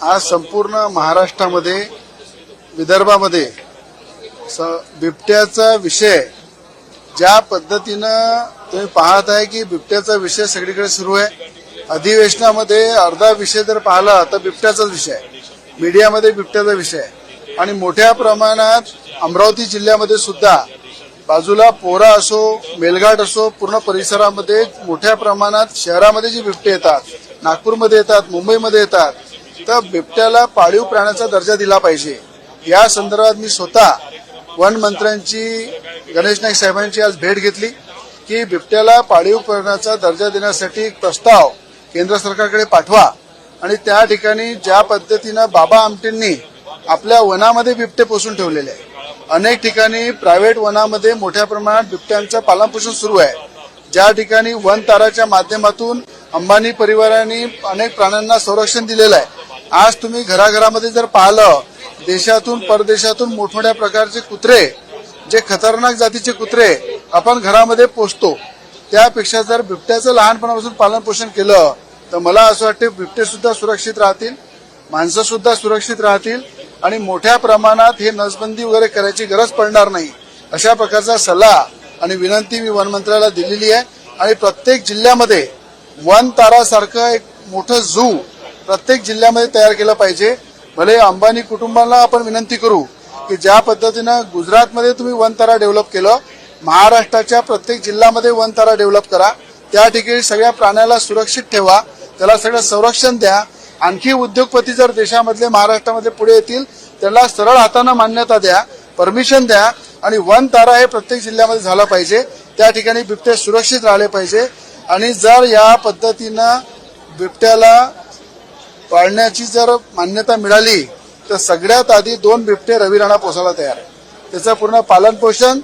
आज संपूर्ण महाराष्ट्रामध्ये विदर्भामध्ये बिबट्याचा विषय ज्या पद्धतीनं तुम्ही पाहत आहे की बिबट्याचा विषय सगळीकडे सुरू आहे। अधिवेशनामध्ये अर्धा विषय जर पाहिला तर बिबट्याचाच विषय आहे, मीडियामध्ये बिबट्याचा विषय आहे आणि मोठ्या प्रमाणात अमरावती जिल्ह्यामध्ये सुद्धा बाजूला पोरा असो मेलघाट असो पूर्ण परिसरामध्ये मोठ्या प्रमाणात शहरामध्ये जे बिबटे येतात, नागपूरमध्ये येतात, मुंबईमध्ये येतात, तर बिबट्याला पाळीव प्राण्याचा दर्जा दिला पाहिजे। या संदर्भात मी स्वतः वन मंत्र्यांची गणेश नाईक साहेबांची आज भेट घेतली की बिबट्याला पाळीव प्राण्याचा दर्जा देण्यासाठी एक प्रस्ताव केंद्र सरकारकडे पाठवा आणि त्या ठिकाणी ज्या पद्धतीनं बाबा आमटेंनी आपल्या वनामध्ये बिबटे पोसून ठेवलेले आहे, अनेक ठिकाणी प्रायव्हेट वनामध्ये मोठ्या प्रमाणात बिबट्यांचं पालनपोषण सुरू आहे। ज्या ठिकाणी वन ताराच्या माध्यमातून अंबानी परिवारांनी अनेक प्राण्यांना संरक्षण दिलेलं आहे। आज तुम्ही घराघरामध्ये जर पाहिलं, देशातून परदेशातून मोठमोठ्या प्रकारचे कुत्रे, जे खतरनाक जातीचे कुत्रे आपण घरामध्ये पोसतो, त्यापेक्षा जर बिबट्याचं लहानपणापासून पालन पोषण केलं तर मला असं वाटतं बिबटे सुद्धा सुरक्षित राहतील, माणसं सुद्धा सुरक्षित राहतील आणि मोठ्या प्रमाणात हे नसबंदी वगैरे करायची गरज पडणार नाही। अशा प्रकारचा सल्ला आणि विनंती मी वन मंत्र्याला दिलेली आहे आणि प्रत्येक जिल्ह्यामध्ये वन तारासारखं एक मोठं झू प्रत्येक जिल्ह्यामध्ये तयार केलं पाहिजे। भले अंबानी कुटुंबाला आपण विनंती करू की ज्या पद्धतीनं गुजरातमध्ये तुम्ही वन तारा डेव्हलप केलं, महाराष्ट्राच्या प्रत्येक जिल्ह्यामध्ये वन तारा डेव्हलप करा, त्या ठिकाणी सगळ्या प्राण्याला सुरक्षित ठेवा, त्याला सगळं संरक्षण द्या। आणखी उद्योगपती जर देशामधले महाराष्ट्रामध्ये पुढे येतील त्याला सरळ हाताने मान्यता द्या, परमिशन द्या आणि वन तारा हे प्रत्येक जिल्ह्यामध्ये झालं पाहिजे। त्या ठिकाणी बिबटे सुरक्षित राहिले पाहिजे आणि जर या पद्धतीनं बिबट्याला पाळण्याची जर मान्यता मिळाली तर सगळ्यात आधी 2 बिबटे रवी राणा पोसायला तयार आहे। त्याचं पूर्ण पालन पोषण,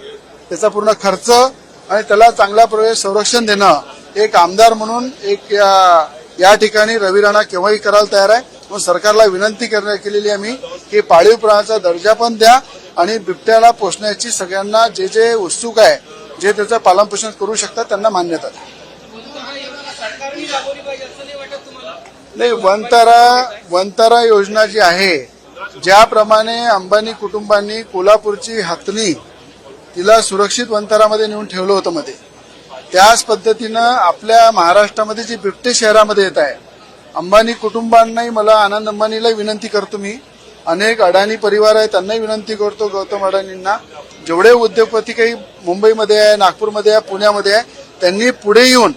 त्याचा पूर्ण खर्च आणि त्याला चांगल्या प्रकारे संरक्षण देणं एक आमदार म्हणून एक या ठिकाणी रवी राणा केव्हाही करायला तयार आहे। म्हणून सरकारला विनंती केलेली आहे मी की पाळीव प्राण्याचा दर्जा पण द्या आणि बिबट्याला पोसण्याची सगळ्यांना जे जे उत्सुक आहे, जे त्याचं पालन पोषण करू शकतात त्यांना मान्यता द्या। नाही, वनतारा योजना जी आहे, ज्याप्रमाणे अंबानी कुटुंबांनी कोल्हापूरची हातनी तिला सुरक्षित वनतारामध्ये नेऊन ठेवलं होतं मध्ये, त्याच पद्धतीनं आपल्या महाराष्ट्रामध्ये जे बिबटे शहरामध्ये येत आहे, अंबानी कुटुंबांनाही मला आनंद अंबानीला विनंती करतो, मी अनेक अडाणी परिवार आहे त्यांनाही विनंती करतो, गौतम अडाणींना, जेवढे उद्योगपती काही मुंबईमध्ये आहे, नागपूरमध्ये आहे, पुण्यामध्ये आहे, त्यांनी पुढे येऊन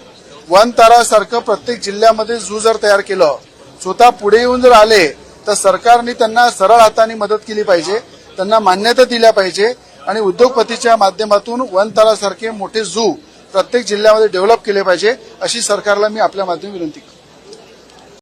वन तारासारखं प्रत्येक जिल्ह्यामध्ये झू जर तयार केलं, स्वतः पुढे येऊन जर आले तर सरकारने त्यांना सरळ हाताने मदत केली पाहिजे, त्यांना मान्यता दिल्या पाहिजे आणि उद्योगपतीच्या माध्यमातून वन तारासारखे मोठे झू प्रत्येक जिल्ह्यामध्ये डेव्हलप केले पाहिजे, अशी सरकारला मी आपल्या माध्यमातून विनंती करतो।